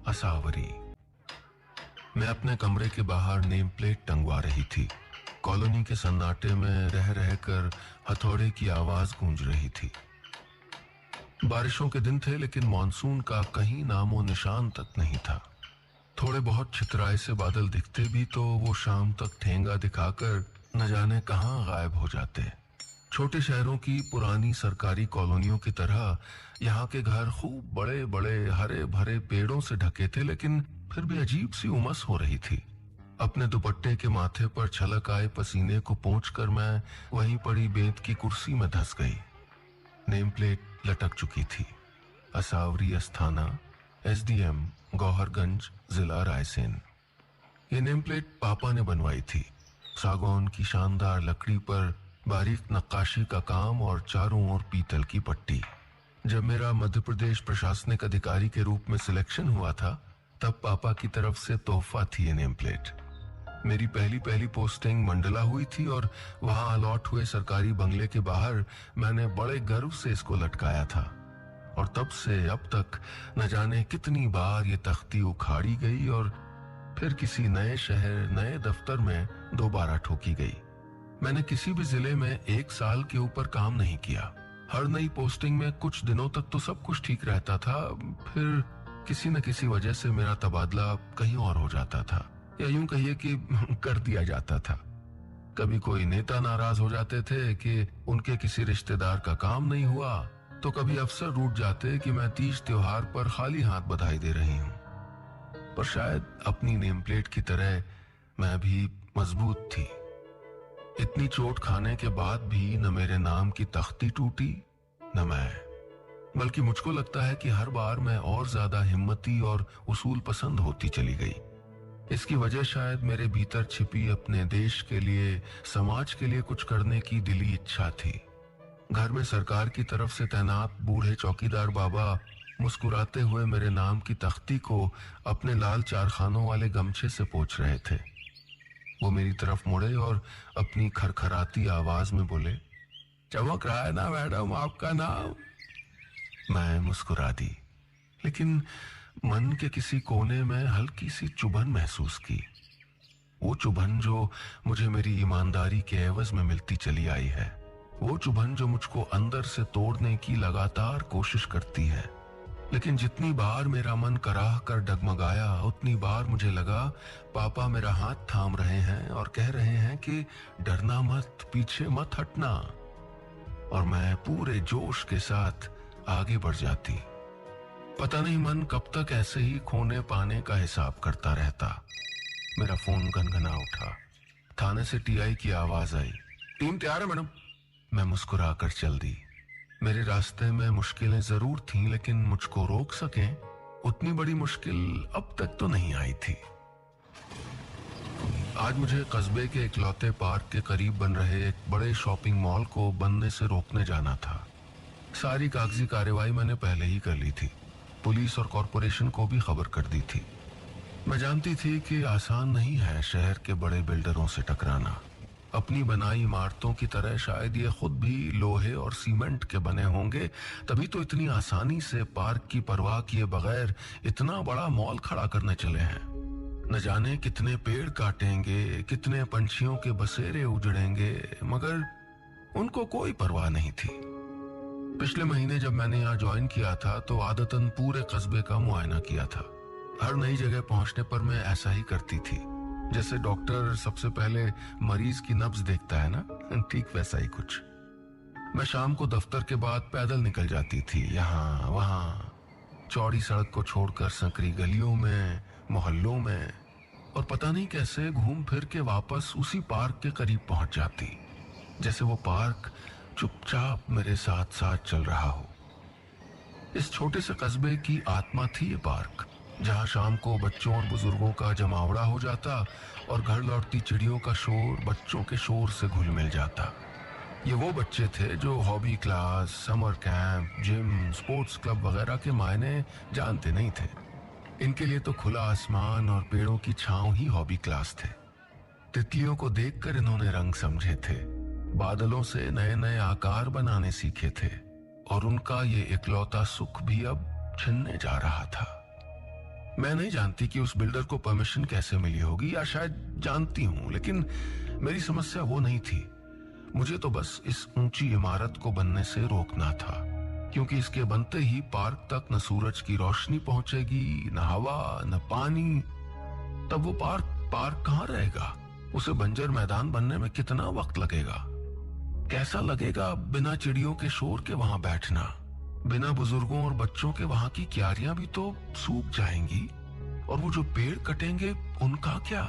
असावरी। मैं अपने कमरे के बाहर नेम प्लेट टंगवा रही थी। कॉलोनी के सन्नाटे में रह रहकर हथौड़े की आवाज गूंज रही थी। बारिशों के दिन थे, लेकिन मॉनसून का कहीं नामो निशान तक नहीं था। थोड़े बहुत छितराए से बादल दिखते भी तो वो शाम तक ठेंगा दिखाकर न जाने कहां गायब हो जाते। छोटे शहरों की पुरानी सरकारी कॉलोनियों की तरह यहाँ के घर खूब बड़े बड़े हरे भरे पेड़ों से ढके थे, लेकिन फिर भी अजीब सी उमस हो रही थी। अपने दुपट्टे के माथे पर छलक आए पसीने को पोंछकर मैं वहीं पड़ी बेंत की कुर्सी में धंस गई। नेम प्लेट लटक चुकी थी। असावरी अस्थाना, एसडीएम, गौहरगंज, जिला रायसेन। ये नेम प्लेट पापा ने बनवाई थी। सागौन की शानदार लकड़ी पर बारीक नक्काशी का काम और चारों ओर पीतल की पट्टी। जब मेरा मध्य प्रदेश प्रशासनिक अधिकारी के रूप में सिलेक्शन हुआ था, तब पापा की तरफ से तोहफा थी ये नेम प्लेट। मेरी पहली पोस्टिंग मंडला हुई थी और वहां अलॉट हुए सरकारी बंगले के बाहर मैंने बड़े गर्व से इसको लटकाया था। और तब से अब तक न जाने कितनी बार ये तख्ती उखाड़ी गई और फिर किसी नए शहर, नए दफ्तर में दोबारा ठोकी गई। मैंने किसी भी जिले में 1 साल के यूं काम नहीं किया। हर नई पोस्टिंग में कुछ दिनों तक तो सब कुछ ठीक रहता था, फिर किसी न किसी वजह से मेरा तबादला कहीं और हो जाता था, या यूं कहिए कि कर दिया जाता था। कभी कोई नेता नाराज हो जाते थे कि उनके किसी रिश्तेदार का काम नहीं हुआ, तो कभी अफसर रूठ जाते कि मैं तीज त्योहार पर खाली हाथ बधाई दे रही हूं। पर शायद अपनी नेम प्लेट की तरह मैं भी मजबूत थी। इतनी चोट खाने के बाद भी न मेरे नाम की तख्ती टूटी, न मैं, बल्कि मुझको लगता है कि हर बार मैं और ज्यादा हिम्मती और उसूल पसंद होती चली गई। इसकी वजह शायद मेरे भीतर छिपी अपने देश के लिए, समाज के लिए कुछ करने की दिली इच्छा थी। घर में सरकार की तरफ से तैनात बूढ़े चौकीदार बाबा मुस्कुराते हुए मेरे नाम की तख्ती को अपने लाल चारखानों वाले गमछे से पोंछ रहे थे। वो मेरी तरफ मुड़े और अपनी खरखराती आवाज में बोले, चमक रहा है ना मैडम आपका नाम? मैं मुस्कुरा दी, लेकिन मन के किसी कोने में हल्की सी चुभन महसूस की। वो चुभन जो मुझे मेरी ईमानदारी के एवज में मिलती चली आई है, वो चुभन जो मुझको अंदर से तोड़ने की लगातार कोशिश करती है। लेकिन जितनी बार मेरा मन कराह कर डगमगाया, उतनी बार मुझे लगा पापा मेरा हाथ थाम रहे हैं और कह रहे हैं कि डरना मत, पीछे मत हटना। और मैं पूरे जोश के साथ आगे बढ़ जाती। पता नहीं मन कब तक ऐसे ही खोने पाने का हिसाब करता रहता। मेरा फोन गनगना उठा। थाने से टीआई की आवाज आई, टीम तैयार है मैडम। मैं मुस्कुरा कर चल दी। मेरे रास्ते में मुश्किलें जरूर थीं, लेकिन मुझको रोक सकें उतनी बड़ी मुश्किल अब तक तो नहीं आई थी। आज मुझे कस्बे के इकलौते पार्क के करीब बन रहे एक बड़े शॉपिंग मॉल को बनने से रोकने जाना था। सारी कागजी कार्रवाई मैंने पहले ही कर ली थी। पुलिस और कॉरपोरेशन को भी खबर कर दी थी। मैं जानती थी कि आसान नहीं है शहर के बड़े बिल्डरों से टकराना। अपनी बनाई इमारतों की तरह शायद ये खुद भी लोहे और सीमेंट के बने होंगे, तभी तो इतनी आसानी से पार्क की परवाह किए बगैर इतना बड़ा मॉल खड़ा करने चले हैं। न जाने कितने पेड़ काटेंगे, कितने पंछियों के बसेरे उजड़ेंगे, मगर उनको कोई परवाह नहीं थी। पिछले महीने जब मैंने यहाँ ज्वाइन किया था तो आदतन पूरे कस्बे का मुआयना किया था। हर नई जगह पहुंचने पर मैं ऐसा ही करती थी। जैसे डॉक्टर सबसे पहले मरीज की नब्ज देखता है ना, ठीक वैसा ही कुछ। मैं शाम को दफ्तर के बाद पैदल निकल जाती थी, यहाँ वहां, चौड़ी सड़क को छोड़कर संकरी गलियों में, मोहल्लों में, और पता नहीं कैसे घूम फिर के वापस उसी पार्क के करीब पहुंच जाती, जैसे वो पार्क चुपचाप मेरे साथ साथ चल रहा हो। इस छोटे से कस्बे की आत्मा थी ये पार्क, जहां शाम को बच्चों और बुजुर्गों का जमावड़ा हो जाता और घर लौटती चिड़ियों का शोर बच्चों के शोर से घुल मिल जाता। ये वो बच्चे थे जो hobby class, summer camp, gym, sports club वगैरह के मायने जानते नहीं थे। इनके लिए तो खुला आसमान और पेड़ों की छांव ही हॉबी क्लास थे। तितलियों को देखकर इन्होंने रंग समझे थे, बादलों से नए नए आकार बनाने सीखे थे, और उनका ये इकलौता सुख भी अब छिनने जा रहा था। मैं नहीं जानती कि उस बिल्डर को परमिशन कैसे मिली होगी, या शायद जानती हूं, लेकिन मेरी समस्या वो नहीं थी। मुझे तो बस इस ऊंची इमारत को बनने से रोकना था, क्योंकि इसके बनते ही पार्क तक न सूरज की रोशनी पहुंचेगी, न हवा, न पानी। तब वो पार्क कहाँ रहेगा? उसे बंजर मैदान बनने में कितना वक्त लगेगा? कैसा लगेगा बिना चिड़ियों के शोर के वहां बैठना? बिना बुजुर्गों और बच्चों के वहां की क्यारियां भी तो सूख जाएंगी, और वो जो पेड़ कटेंगे उनका क्या?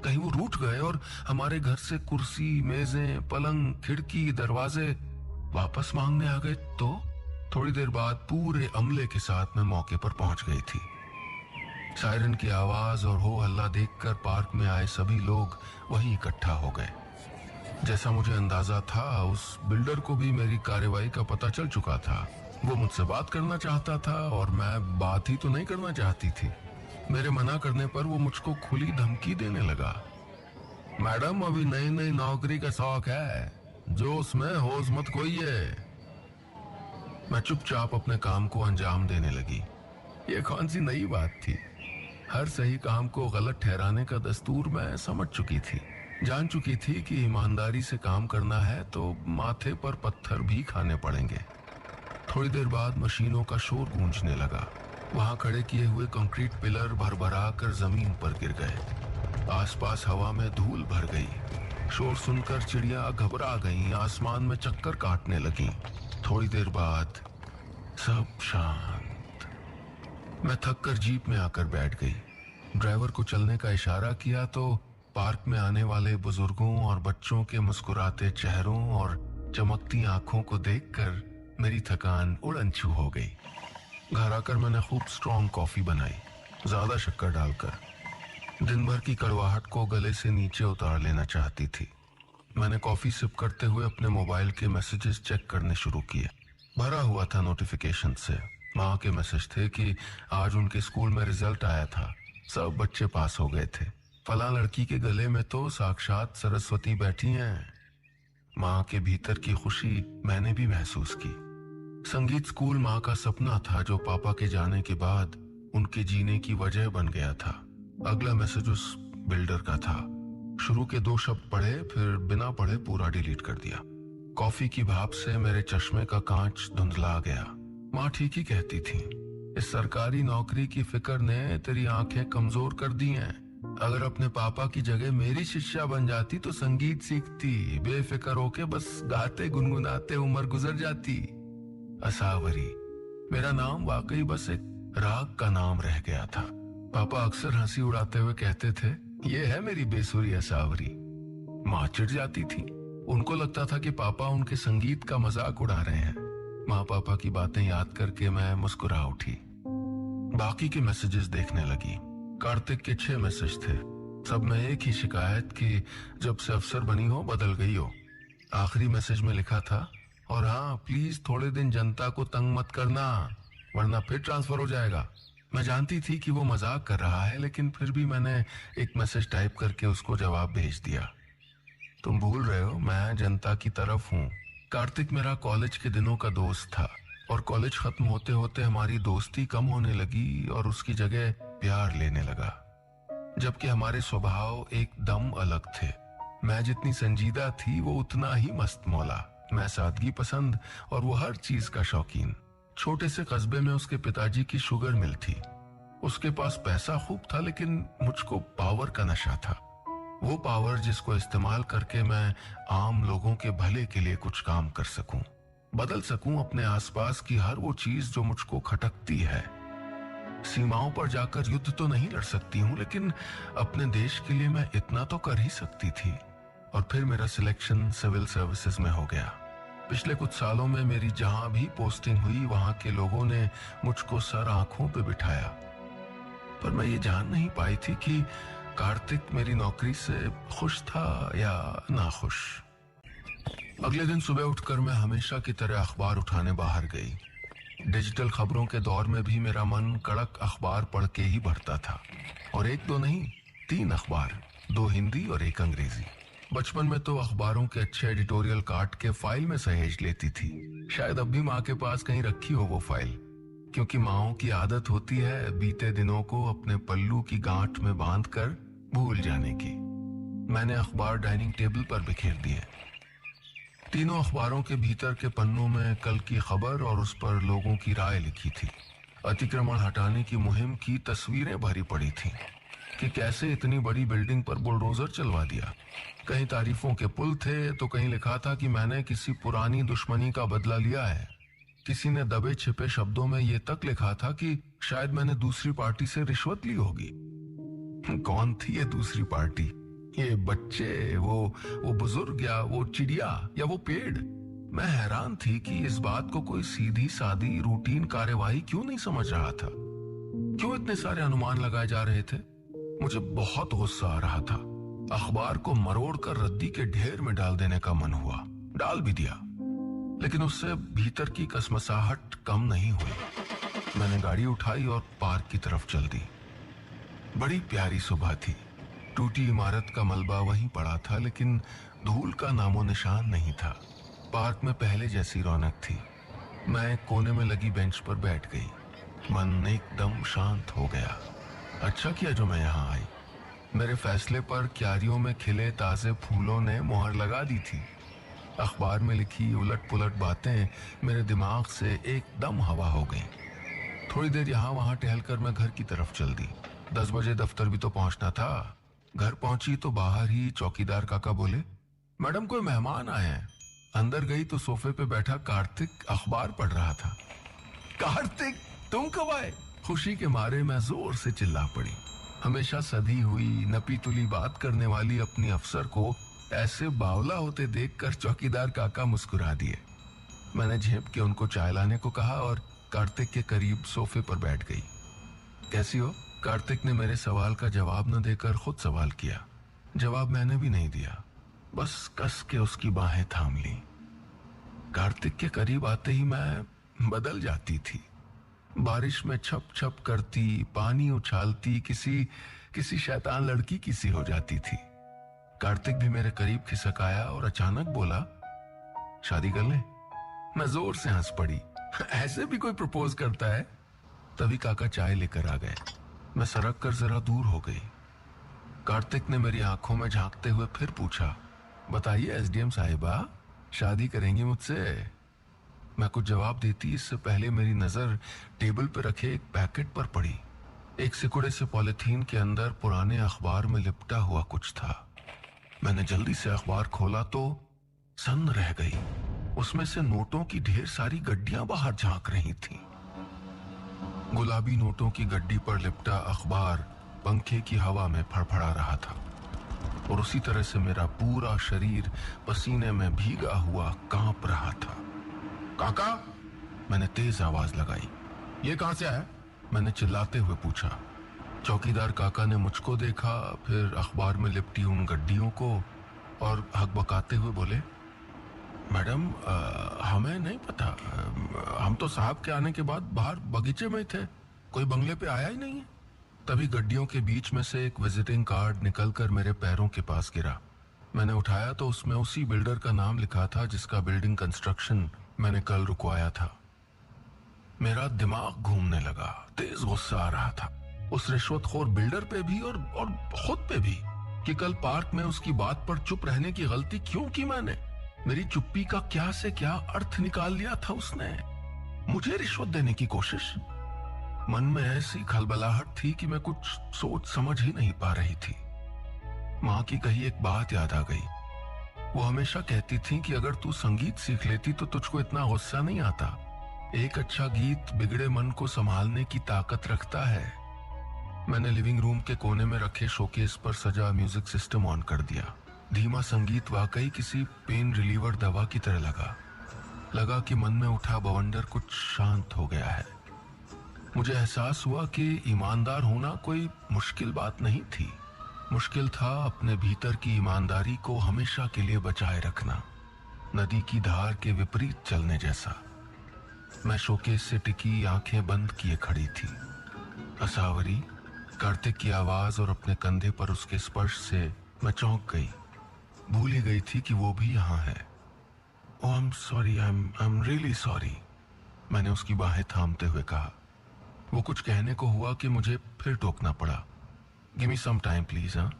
कहीं वो रूठ गए और हमारे घर से कुर्सी, मेजें, पलंग, खिड़की, दरवाजे वापस मांगने आ गए तो? थोड़ी देर बाद पूरे अमले के साथ मैं मौके पर पहुंच गई थी। सायरन की आवाज और हो हल्ला देखकर पार्क में आए सभी लोग वहीं इकट्ठा हो गए। जैसा मुझे अंदाजा था, उस बिल्डर को भी मेरी कार्रवाई का पता चल चुका था। वो मुझसे बात करना चाहता था और मैं बात ही तो नहीं करना चाहती थी। मेरे मना करने पर वो मुझको खुली धमकी देने लगा। मैडम, अभी नई नई नौकरी का शौक है, जो उसमें होश मत खोइए। मैं चुपचाप अपने काम को अंजाम देने लगी। ये कौन सी नई बात थी? हर सही काम को गलत ठहराने का दस्तूर मैं समझ चुकी थी। जान चुकी थी कि ईमानदारी से काम करना है तो माथे पर पत्थर भी खाने पड़ेंगे। थोड़ी देर बाद मशीनों का शोर गूंजने लगा। वहां खड़े किए हुए कंक्रीट पिलर भरभरा कर जमीन पर गिर गए। आसपास हवा में धूल भर गई। शोर सुनकर चिड़िया घबरा गईं, आसमान में चक्कर काटने लगीं। थोड़ी देर बाद सब शांत। मैं थक कर जीप में आकर बैठ गई। ड्राइवर को चलने का इशारा किया तो पार्क में आने वाले बुजुर्गों और बच्चों के मुस्कुराते चेहरों और चमकती आंखों को देखकर मेरी थकान उड़नछू हो गई। घर आकर मैंने खूब स्ट्रॉन्ग कॉफी बनाई, ज्यादा शक्कर डालकर। दिन भर की कड़वाहट को गले से नीचे उतार लेना चाहती थी। मैंने कॉफी सिप करते हुए अपने मोबाइल के मैसेजेस चेक करने शुरू किए। भरा हुआ था नोटिफिकेशन से। माँ के मैसेज थे कि आज उनके स्कूल में रिजल्ट आया था, सब बच्चे पास हो गए थे। फला लड़की के गले में तो साक्षात सरस्वती बैठी हैं। माँ के भीतर की खुशी मैंने भी महसूस की। संगीत स्कूल माँ का सपना था, जो पापा के जाने के बाद उनके जीने की वजह बन गया था। अगला मैसेज उस बिल्डर का था। शुरू के 2 शब्द पढ़े, फिर बिना पढ़े पूरा डिलीट कर दिया। कॉफी की भाप से मेरे चश्मे का कांच धुंधला गया। माँ ठीक ही कहती थी, इस सरकारी नौकरी की फिक्र ने तेरी आंखें कमजोर कर दी हैं। अगर अपने पापा की जगह मेरी शिष्या बन जाती तो संगीत सीखती, बेफिक्र होके बस गाते गुनगुनाते उम्र गुजर जाती। असावरी, मेरा नाम वाकई बस एक राग का नाम रह गया था। पापा अक्सर हंसी उड़ाते हुए कहते थे, ये है मेरी बेसुरी असावरी। माँ चिढ़ जाती थी। उनको लगता था कि पापा उनके संगीत का मजाक उड़ा रहे हैं। माँ पापा की बातें याद करके मैं मुस्कुरा उठी। बाकी के मैसेजेस देखने लगी। कार्तिक के 6 मैसेज थे, सब में एक ही शिकायत कि जब से अफसर बनी हो बदल गई हो। आखिरी मैसेज में लिखा था, और हाँ प्लीज थोड़े दिन जनता को तंग मत करना, वरना फिर ट्रांसफर हो जाएगा। मैं जानती थी कि वो मजाक कर रहा है, लेकिन फिर भी मैंने एक मैसेज टाइप करके उसको जवाब भेज दिया। तुम भूल रहे हो, मैं जनता की तरफ हूँ। कार्तिक मेरा कॉलेज के दिनों का दोस्त था, और कॉलेज खत्म होते होते हमारी दोस्ती कम होने लगी और उसकी जगह प्यार लेने लगा, जबकि हमारे स्वभाव एकदम अलग थे। मैं जितनी संजीदा थी वो उतना ही मस्त मौला। मैं सादगी पसंद और वो हर चीज का शौकीन। छोटे से कस्बे में उसके पिताजी की शुगर मिल थी। उसके पास पैसा खूब था, लेकिन मुझको पावर का नशा था। वो पावर जिसको इस्तेमाल करके मैं आम लोगों के भले के लिए कुछ काम कर सकूं, बदल सकूं अपने आसपास की हर वो चीज जो मुझको खटकती है। सीमाओं पर जाकर युद्ध तो नहीं लड़ सकती हूँ, लेकिन अपने देश के लिए मैं इतना तो कर ही सकती थी। और फिर मेरा सिलेक्शन सिविल सर्विसेज में हो गया। पिछले कुछ सालों में मेरी जहां भी पोस्टिंग हुई, वहां के लोगों ने मुझको सर आंखों पे बिठाया। पर मैं ये जान नहीं पाई थी कि कार्तिक मेरी नौकरी से खुश था या नाखुश। अगले दिन सुबह उठकर मैं हमेशा की तरह अखबार उठाने बाहर गई। डिजिटल खबरों के दौर में भी मेरा मन कड़क अखबार पढ़ के ही भरता था, और 1-2 नहीं 3 अखबार, 2 हिंदी और 1 अंग्रेजी। बचपन में तो अखबारों के अच्छे एडिटोरियल काट के फाइल में सहेज लेती थी। शायद अब भी माँ के पास कहीं रखी हो वो फाइल। क्योंकि माओं की आदत होती है बीते दिनों को अपने पल्लू की गांठ में बांधकर भूल जाने की। मैंने अखबार डाइनिंग टेबल पर बिखेर दिए। तीनों अखबारों के भीतर के पन्नों में कल की खबर और उस पर लोगों की राय लिखी थी। अतिक्रमण हटाने की मुहिम की तस्वीरें भरी पड़ी थीं कि कैसे इतनी बड़ी बिल्डिंग पर बुलडोजर चलवा दिया। कहीं तारीफों के पुल थे तो कहीं लिखा था कि मैंने किसी पुरानी दुश्मनी का बदला लिया है। किसी ने दबे छिपे शब्दों में यह तक लिखा था कि शायद मैंने दूसरी पार्टी से रिश्वत ली होगी। कौन थी ये दूसरी पार्टी? ये बच्चे, वो बुजुर्ग, या वो चिड़िया, या वो पेड़? मैं हैरान थी कि इस बात को कोई सीधी सादी रूटीन कार्यवाही क्यों नहीं समझ रहा था। क्यों इतने सारे अनुमान लगाए जा रहे थे? मुझे बहुत गुस्सा आ रहा था। अखबार को मरोड़ कर रद्दी के ढेर में डाल देने का मन हुआ। डाल भी दिया, लेकिन उससे भीतर की कसमसाहट कम नहीं हुई। मैंने गाड़ी उठाई और पार्क की तरफ चल दी। बड़ी प्यारी सुबह थी। टूटी इमारत का मलबा वहीं पड़ा था, लेकिन धूल का नामो निशान नहीं था। पार्क में पहले जैसी रौनक थी। मैं एक कोने में लगी बेंच पर बैठ गई। मन एकदम शांत हो गया। अच्छा किया जो मैं यहाँ आई। मेरे फैसले पर क्यारियों में खिले ताजे फूलों ने मोहर लगा दी थी। अखबार में लिखी उलट पुलट बातें मेरे दिमाग से एकदम हवा हो गई। थोड़ी देर यहाँ वहां टहलकर मैं घर की तरफ चल दी। 10 बजे दफ्तर भी तो पहुंचना था। घर पहुंची तो बाहर ही चौकीदार काका बोले, मैडम कोई मेहमान आए हैं। अंदर गई तो सोफे पे बैठा कार्तिक अखबार पढ़ रहा था। कार्तिक, तुम कब आए? खुशी के मारे मैं जोर से चिल्ला पड़ी। हमेशा सधी हुई नपी तुली बात करने वाली अपनी अफसर को ऐसे बावला होते देखकर चौकीदार काका मुस्कुरा दिए। मैंने झेप के उनको चाय लाने को कहा और कार्तिक के करीब सोफे पर बैठ गई। कैसी हो? कार्तिक ने मेरे सवाल का जवाब न देकर खुद सवाल किया। जवाब मैंने भी नहीं दिया, बस कस के उसकी बाहें थाम ली। कार्तिक के करीब आते ही मैं बदल जाती थी। बारिश में छप छप करती, पानी उछालती किसी शैतान लड़की की सी हो जाती थी। कार्तिक भी मेरे करीब खिसक आया और अचानक बोला, शादी कर ले। मैं जोर से हंस पड़ी। ऐसे भी कोई प्रपोज करता है? तभी काका चाय लेकर आ गए। मैं सरक कर जरा दूर हो गई। कार्तिक ने मेरी आंखों में झांकते हुए फिर पूछा, बताइए एसडीएम साहिबा, शादी करेंगी मुझसे? मैं कुछ जवाब देती इससे पहले मेरी नजर टेबल पर रखे एक पैकेट पर पड़ी। एक सिकुड़े से पॉलिथीन के अंदर पुराने अखबार में लिपटा हुआ कुछ था। मैंने जल्दी से अखबार खोला तो सन्न रह गई। उसमें से नोटों की ढेर सारी गड्डियां बाहर झांक रही थीं। गुलाबी नोटों की गड्डी पर लिपटा अखबार पंखे की हवा में फड़फड़ा रहा था और उसी तरह से मेरा पूरा शरीर पसीने में भीगा हुआ कांप रहा था। काका, मैंने तेज आवाज लगाई। ये कहां से आया? मैंने चिल्लाते हुए पूछा। चौकीदार काका ने मुझको देखा, फिर अखबार में लिपटी उन गड्डियों को और हकबकाते हुए बोले, मैडम हमें नहीं पता। हम तो साहब के आने के बाद बाहर बगीचे में थे, कोई बंगले पे आया ही नहीं है। तभी गड्डियों के बीच में से एक विजिटिंग कार्ड निकलकर मेरे पैरों के पास गिरा। मैंने उठाया तो उसमें उसी बिल्डर का नाम लिखा था जिसका बिल्डिंग कंस्ट्रक्शन मैंने कल रुकवाया था। मेरा दिमाग घूमने लगा। तेज गुस्सा आ रहा था उस रिश्वतखोर बिल्डर पे भी और खुद पे भी कि कल पार्क में उसकी बात पर चुप रहने की गलती क्यों की मैंने। मेरी चुप्पी का क्या से क्या अर्थ निकाल लिया था उसने। मुझे रिश्वत देने की कोशिश। मन में ऐसी खलबलाहट थी कि मैं कुछ सोच समझ ही नहीं पा रही थी। माँ की कही एक बात याद आ गई। वो हमेशा कहती थी कि अगर तू संगीत सीख लेती तो तुझको इतना गुस्सा नहीं आता। एक अच्छा गीत बिगड़े मन को संभालने की ताकत रखता है। मैंने लिविंग रूम के कोने में रखे शोकेस पर सजा म्यूजिक सिस्टम ऑन कर दिया। धीमा संगीत वाकई किसी पेन रिलीवर दवा की तरह लगा कि मन में उठा बवंडर कुछ शांत हो गया है। मुझे एहसास हुआ कि ईमानदार होना कोई मुश्किल बात नहीं थी। मुश्किल था अपने भीतर की ईमानदारी को हमेशा के लिए बचाए रखना, नदी की धार के विपरीत चलने जैसा। मैं शोकेस से टिकी आंखें बंद किए खड़ी थी। असावरी, कार्तिक की आवाज और अपने कंधे पर उसके स्पर्श से मैं चौंक गई। भूल ही गई थी कि वो भी यहाँ है। Oh I am sorry, I am really sorry, मैंने उसकी बाहें थामते हुए कहा। वो कुछ कहने को हुआ कि मुझे फिर टोकना पड़ा। Give me some time please. हाँ,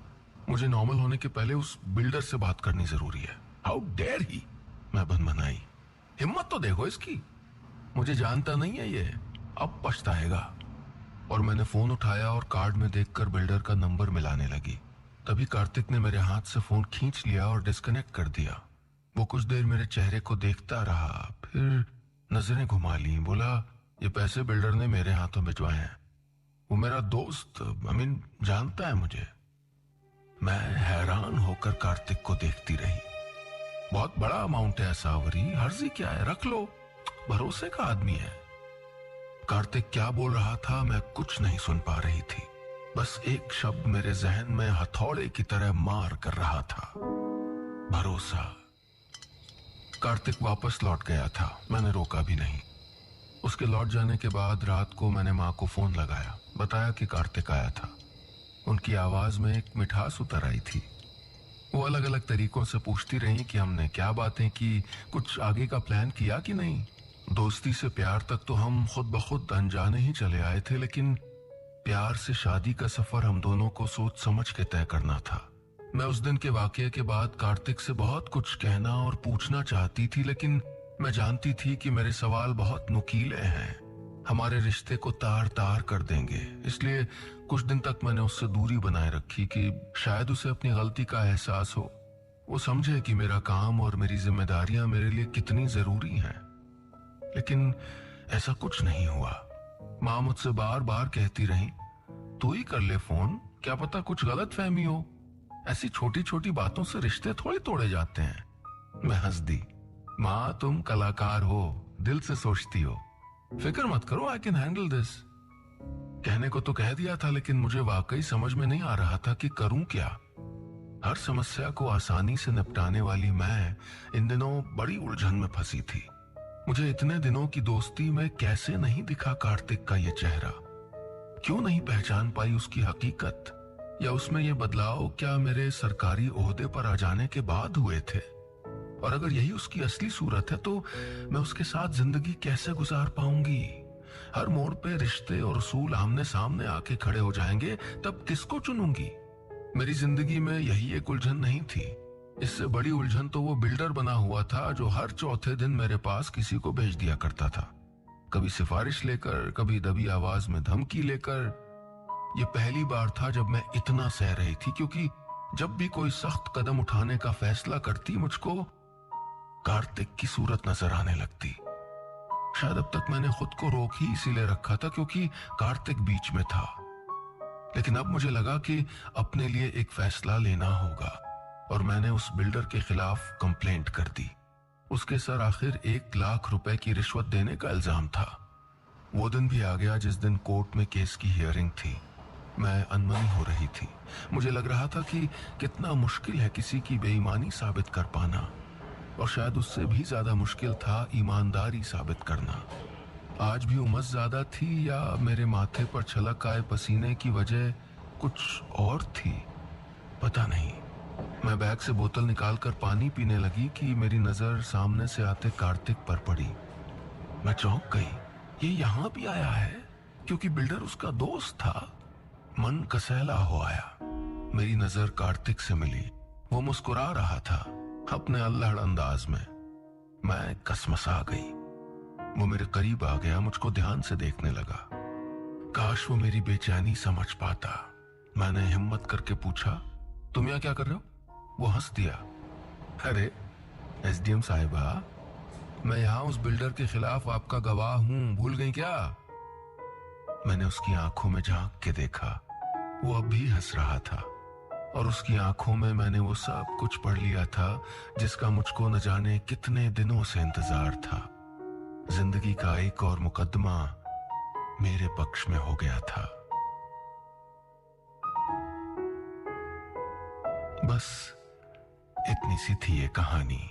मुझे नॉर्मल होने के पहले उस बिल्डर से बात करनी जरूरी है। How dare he. मैं बनमनाई। हिम्मत तो देखो इसकी। मुझे जानता नहीं है ये, अब पछताएगा। और मैंने फोन उठाया और कार्ड में देखकर बिल्डर का नंबर मिलाने लगी। तभी कार्तिक ने मेरे हाथ से फोन खींच लिया और डिस्कनेक्ट कर दिया। वो कुछ देर मेरे चेहरे को देखता रहा, फिर नजरें घुमा ली। बोला, ये पैसे बिल्डर ने मेरे हाथों भिजवाए हैं। वो मेरा दोस्त जानता है मुझे। मैं हैरान होकर कार्तिक को देखती रही। बहुत बड़ा अमाउंट है सावरी, हर्जी क्या है, रख लो, भरोसे का आदमी है। कार्तिक क्या बोल रहा था मैं कुछ नहीं सुन पा रही थी। बस एक शब्द मेरे जहन में हथौड़े की तरह मार कर रहा था, भरोसा। कार्तिक वापस लौट गया था, मैंने रोका भी नहीं। उसके लौट जाने के बाद रात को मैंने माँ को फोन लगाया, बताया कि कार्तिक आया था। उनकी आवाज में एक मिठास उतर आई थी। वो अलग अलग तरीकों से पूछती रही कि हमने क्या बातें की, कुछ आगे का प्लान किया कि नहीं। दोस्ती से प्यार तक तो हम खुद ब खुद अनजाने ही चले आए थे, लेकिन प्यार से शादी का सफर हम दोनों को सोच समझ के तय करना था। मैं उस दिन के वाकये के बाद कार्तिक से बहुत कुछ कहना और पूछना चाहती थी, लेकिन मैं जानती थी कि मेरे सवाल बहुत नुकीले हैं, हमारे रिश्ते को तार तार कर देंगे। इसलिए कुछ दिन तक मैंने उससे दूरी बनाए रखी कि शायद उसे अपनी गलती का एहसास हो, वो समझे कि मेरा काम और मेरी जिम्मेदारियां मेरे लिए कितनी जरूरी हैं। लेकिन ऐसा कुछ नहीं हुआ। माँ मुझसे बार बार कहती रही, तू ही कर ले फोन, क्या पता कुछ गलत फहमी हो। ऐसी छोटी छोटी बातों से रिश्ते थोड़े तोड़े जाते हैं। मैं हंस दी। माँ, तुम कलाकार हो, दिल से सोचती हो, फिक्र मत करो, आई कैन हैंडल दिस। कहने को तो कह दिया था, लेकिन मुझे वाकई समझ में नहीं आ रहा था कि करूं क्या। हर समस्या को आसानी से निपटाने वाली मैं इन दिनों बड़ी उलझन में फंसी थी। मुझे इतने दिनों की दोस्ती में कैसे नहीं दिखा कार्तिक का ये चेहरा, क्यों नहीं पहचान पाई उसकी हकीकत, या उसमें ये बदलाव क्या मेरे सरकारी ओहदे पर आ जाने के बाद हुए थे। और अगर यही उसकी असली सूरत है तो मैं उसके साथ जिंदगी कैसे गुजार पाऊंगी। हर मोड़ पे रिश्ते और उसूल आमने सामने आके खड़े हो जाएंगे, तब किसको चुनूंगी। मेरी जिंदगी में यही एक उलझन नहीं थी, इससे बड़ी उलझन तो वो बिल्डर बना हुआ था जो हर चौथे दिन मेरे पास किसी को भेज दिया करता था, कभी सिफारिश लेकर, कभी दबी आवाज में धमकी लेकर। ये पहली बार था जब मैं इतना सह रही थी, क्योंकि जब भी कोई सख्त कदम उठाने का फैसला करती मुझको कार्तिक की सूरत नजर आने लगती। शायद अब तक मैंने खुद को रोक ही इसीलिए रखा था क्योंकि कार्तिक बीच में था। लेकिन अब मुझे लगा कि अपने लिए एक फैसला लेना होगा, और मैंने उस बिल्डर के खिलाफ कंप्लेंट कर दी। उसके सर आखिर 1 लाख रुपए की रिश्वत देने का इल्जाम था। वो दिन भी आ गया जिस दिन कोर्ट में केस की हियरिंग थी। मैं अनमनी हो रही थी। मुझे लग रहा था कि कितना मुश्किल है किसी की बेईमानी साबित कर पाना, और शायद उससे भी ज्यादा मुश्किल था ईमानदारी साबित करना। आज भी उमस ज्यादा थी, या मेरे माथे पर छलक आए पसीने की वजह कुछ और थी, पता नहीं। मैं बैग से बोतल निकालकर पानी पीने लगी कि मेरी नजर सामने से आते कार्तिक पर पड़ी। मैं चौंक गई, ये यहाँ भी आया है, क्योंकि बिल्डर उसका दोस्त था। मन कसैला हो आया। मेरी नजर कार्तिक से मिली। वो मुस्कुरा रहा था अपने अल्हड़ अंदाज में। मैं कसमसा गई। वो मेरे करीब आ गया, मुझको ध्यान से देखने लगा। काश वो मेरी बेचैनी समझ पाता। मैंने हिम्मत करके पूछा, तुम यहाँ क्या कर रहे हो? वो हंस दिया। अरे एसडीएम साहिबा, मैं यहाँ उस बिल्डर के खिलाफ आपका गवाह हूं, भूल गई क्या? मैंने उसकी आंखों में झांक के देखा। वो अब भी हंस रहा था, और उसकी आंखों में मैंने वो सब कुछ पढ़ लिया था जिसका मुझको न जाने कितने दिनों से इंतजार था। जिंदगी का एक और मुकदमा मेरे पक्ष में हो गया था। बस इतनी सी थी ये कहानी।